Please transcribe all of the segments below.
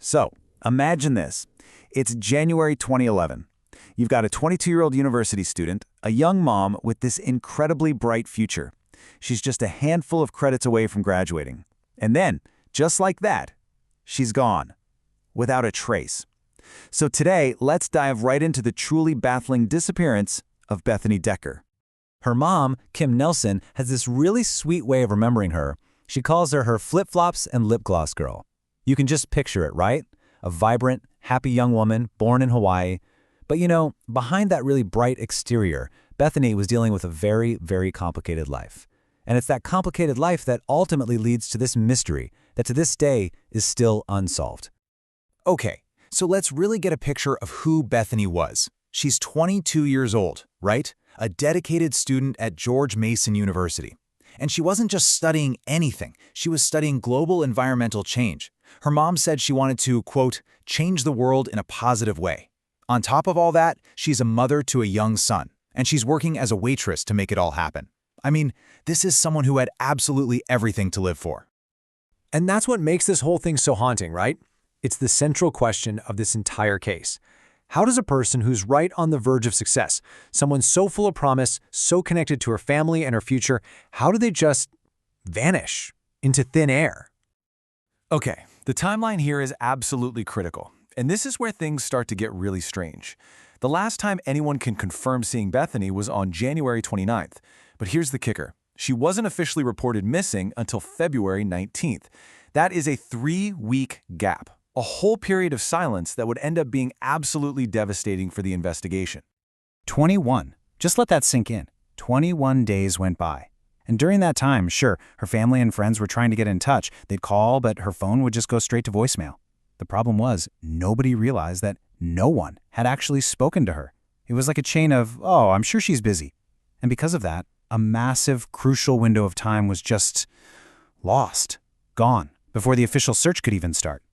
So, imagine this. It's January 2011. You've got a 22-year-old university student, a young mom with this incredibly bright future. She's just a handful of credits away from graduating. And then, just like that, she's gone, without a trace. So today, let's dive right into the truly baffling disappearance of Bethany Decker. Her mom, Kim Nelson, has this really sweet way of remembering her. She calls her flip-flops and lip gloss girl. You can just picture it, right? A vibrant, happy young woman born in Hawaii. But behind that really bright exterior, Bethany was dealing with a very, very complicated life. And it's that complicated life that ultimately leads to this mystery that to this day is still unsolved. Okay, so let's really get a picture of who Bethany was. She's 22 years old, right? A dedicated student at George Mason University. And she wasn't just studying anything, she was studying global environmental change. Her mom said she wanted to, quote, change the world in a positive way. On top of all that, she's a mother to a young son, and she's working as a waitress to make it all happen. I mean, this is someone who had absolutely everything to live for. And that's what makes this whole thing so haunting, right? It's the central question of this entire case. How does a person who's right on the verge of success, someone so full of promise, so connected to her family and her future, how do they just vanish into thin air? Okay, the timeline here is absolutely critical, and this is where things start to get really strange. The last time anyone can confirm seeing Bethany was on January 29th, but here's the kicker. She wasn't officially reported missing until February 19th. That is a 3-week gap, a whole period of silence that would end up being absolutely devastating for the investigation. 21. Just let that sink in. 21 days went by. And during that time, sure, her family and friends were trying to get in touch. They'd call, but her phone would just go straight to voicemail. The problem was, nobody realized that no one had actually spoken to her. It was like a chain of, oh, I'm sure she's busy. And because of that, a massive, crucial window of time was just lost, gone, before the official search could even start.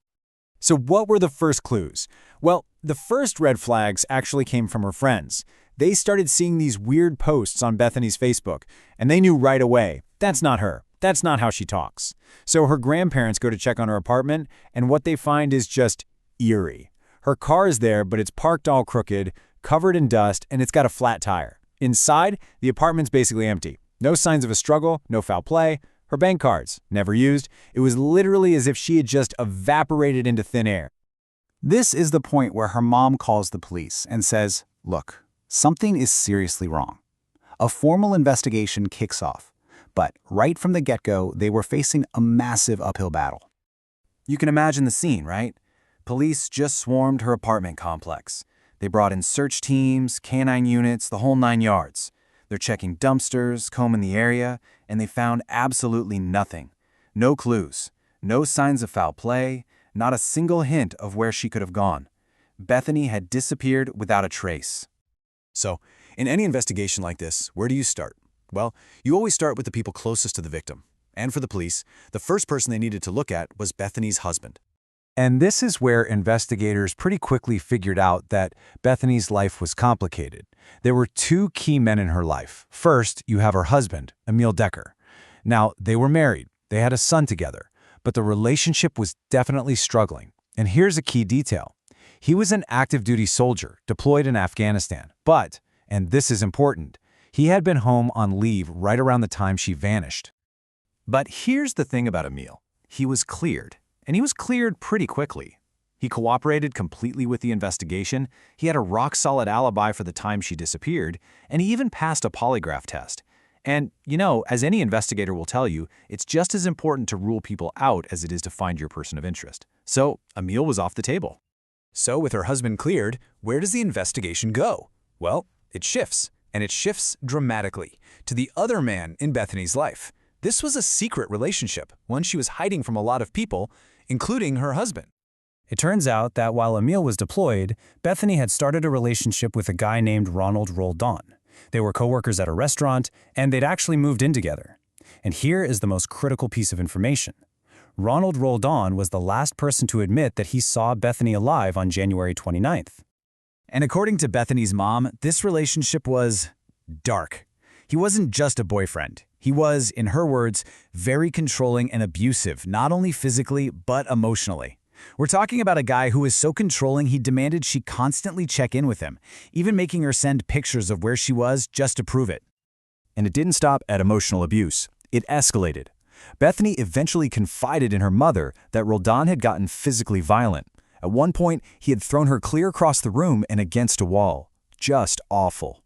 So what were the first clues? Well, the first red flags actually came from her friends. They started seeing these weird posts on Bethany's Facebook, and they knew right away, that's not her. That's not how she talks. So her grandparents go to check on her apartment, and what they find is just eerie. Her car is there, but it's parked all crooked, covered in dust, and it's got a flat tire. Inside, the apartment's basically empty. No signs of a struggle, no foul play. Her bank cards, never used. It was literally as if she had just evaporated into thin air. This is the point where her mom calls the police and says, look, something is seriously wrong. A formal investigation kicks off, but right from the get-go, they were facing a massive uphill battle. You can imagine the scene, right? Police just swarmed her apartment complex. They brought in search teams, canine units, the whole 9 yards. They're checking dumpsters, combing the area, and they found absolutely nothing. No clues, no signs of foul play, not a single hint of where she could have gone. Bethany had disappeared without a trace. So, in any investigation like this, where do you start? Well, you always start with the people closest to the victim. And for the police, the first person they needed to look at was Bethany's husband. And this is where investigators pretty quickly figured out that Bethany's life was complicated. There were 2 key men in her life. First, you have her husband, Emil Decker. Now, they were married. They had a son together. But the relationship was definitely struggling. And here's a key detail. He was an active-duty soldier deployed in Afghanistan. But, and this is important, he had been home on leave right around the time she vanished. But here's the thing about Emil. He was cleared. And he was cleared pretty quickly. He cooperated completely with the investigation, he had a rock-solid alibi for the time she disappeared, and he even passed a polygraph test. And, as any investigator will tell you, it's just as important to rule people out as it is to find your person of interest. So, Emil was off the table. So, with her husband cleared, where does the investigation go? Well, it shifts, and it shifts dramatically, to the other man in Bethany's life. This was a secret relationship, one she was hiding from a lot of people, including her husband. It turns out that while Emil was deployed, Bethany had started a relationship with a guy named Ronald Roldan. They were co-workers at a restaurant, and they'd actually moved in together. And here is the most critical piece of information. Ronald Roldan was the last person to admit that he saw Bethany alive on January 29th. And according to Bethany's mom, this relationship was dark. He wasn't just a boyfriend. He was, in her words, very controlling and abusive, not only physically, but emotionally. We're talking about a guy who was so controlling he demanded she constantly check in with him, even making her send pictures of where she was just to prove it. And it didn't stop at emotional abuse. It escalated. Bethany eventually confided in her mother that Roldan had gotten physically violent. At one point, he had thrown her clear across the room and against a wall. Just awful.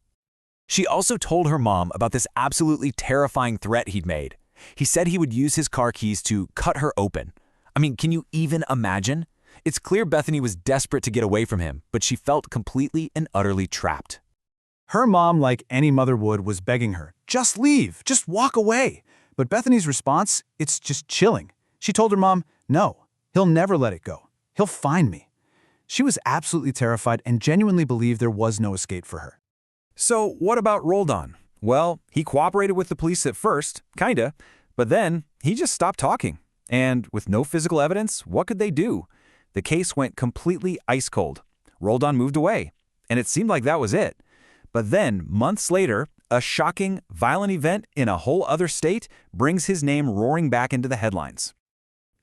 She also told her mom about this absolutely terrifying threat he'd made. He said he would use his car keys to cut her open. I mean, can you even imagine? It's clear Bethany was desperate to get away from him, but she felt completely and utterly trapped. Her mom, like any mother would, was begging her, just leave, just walk away. But Bethany's response, it's just chilling. She told her mom, no, he'll never let it go. He'll find me. She was absolutely terrified and genuinely believed there was no escape for her. So what about Roldan? Well, he cooperated with the police at first, kinda, but then he just stopped talking. And with no physical evidence, what could they do? The case went completely ice cold. Roldan moved away, and it seemed like that was it. But then, months later, a shocking, violent event in a whole other state brings his name roaring back into the headlines.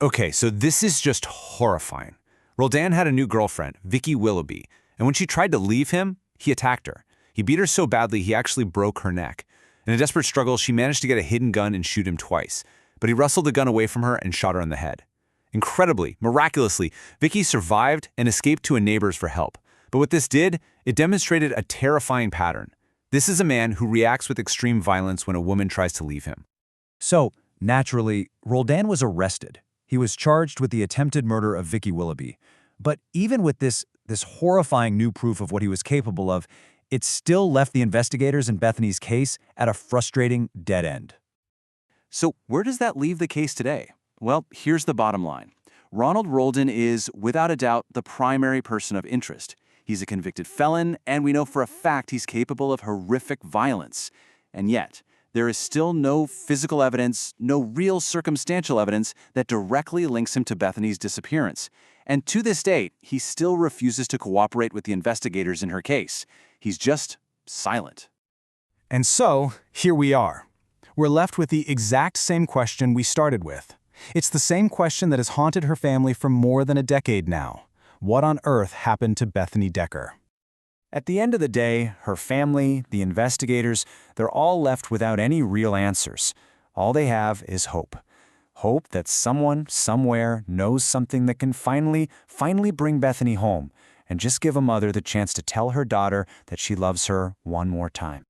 Okay, so this is just horrifying. Roldan had a new girlfriend, Vicky Willoughby, and when she tried to leave him, he attacked her. He beat her so badly he actually broke her neck. In a desperate struggle, she managed to get a hidden gun and shoot him twice, but he wrestled the gun away from her and shot her in the head. Incredibly, miraculously, Vicky survived and escaped to a neighbor's for help. But what this did, it demonstrated a terrifying pattern. This is a man who reacts with extreme violence when a woman tries to leave him. So, naturally, Roldan was arrested. He was charged with the attempted murder of Vicky Willoughby. But even with this horrifying new proof of what he was capable of, it still left the investigators in Bethany's case at a frustrating dead end. So where does that leave the case today? Well, here's the bottom line. Ronald Roldan is, without a doubt, the primary person of interest. He's a convicted felon, and we know for a fact he's capable of horrific violence. And yet, there is still no physical evidence, no real circumstantial evidence that directly links him to Bethany's disappearance. And to this date, he still refuses to cooperate with the investigators in her case. He's just silent. And so, here we are. We're left with the exact same question we started with. It's the same question that has haunted her family for more than a decade now. What on earth happened to Bethany Decker? At the end of the day, her family, the investigators, they're all left without any real answers. All they have is hope. Hope that someone, somewhere, knows something that can finally bring Bethany home and just give a mother the chance to tell her daughter that she loves her one more time.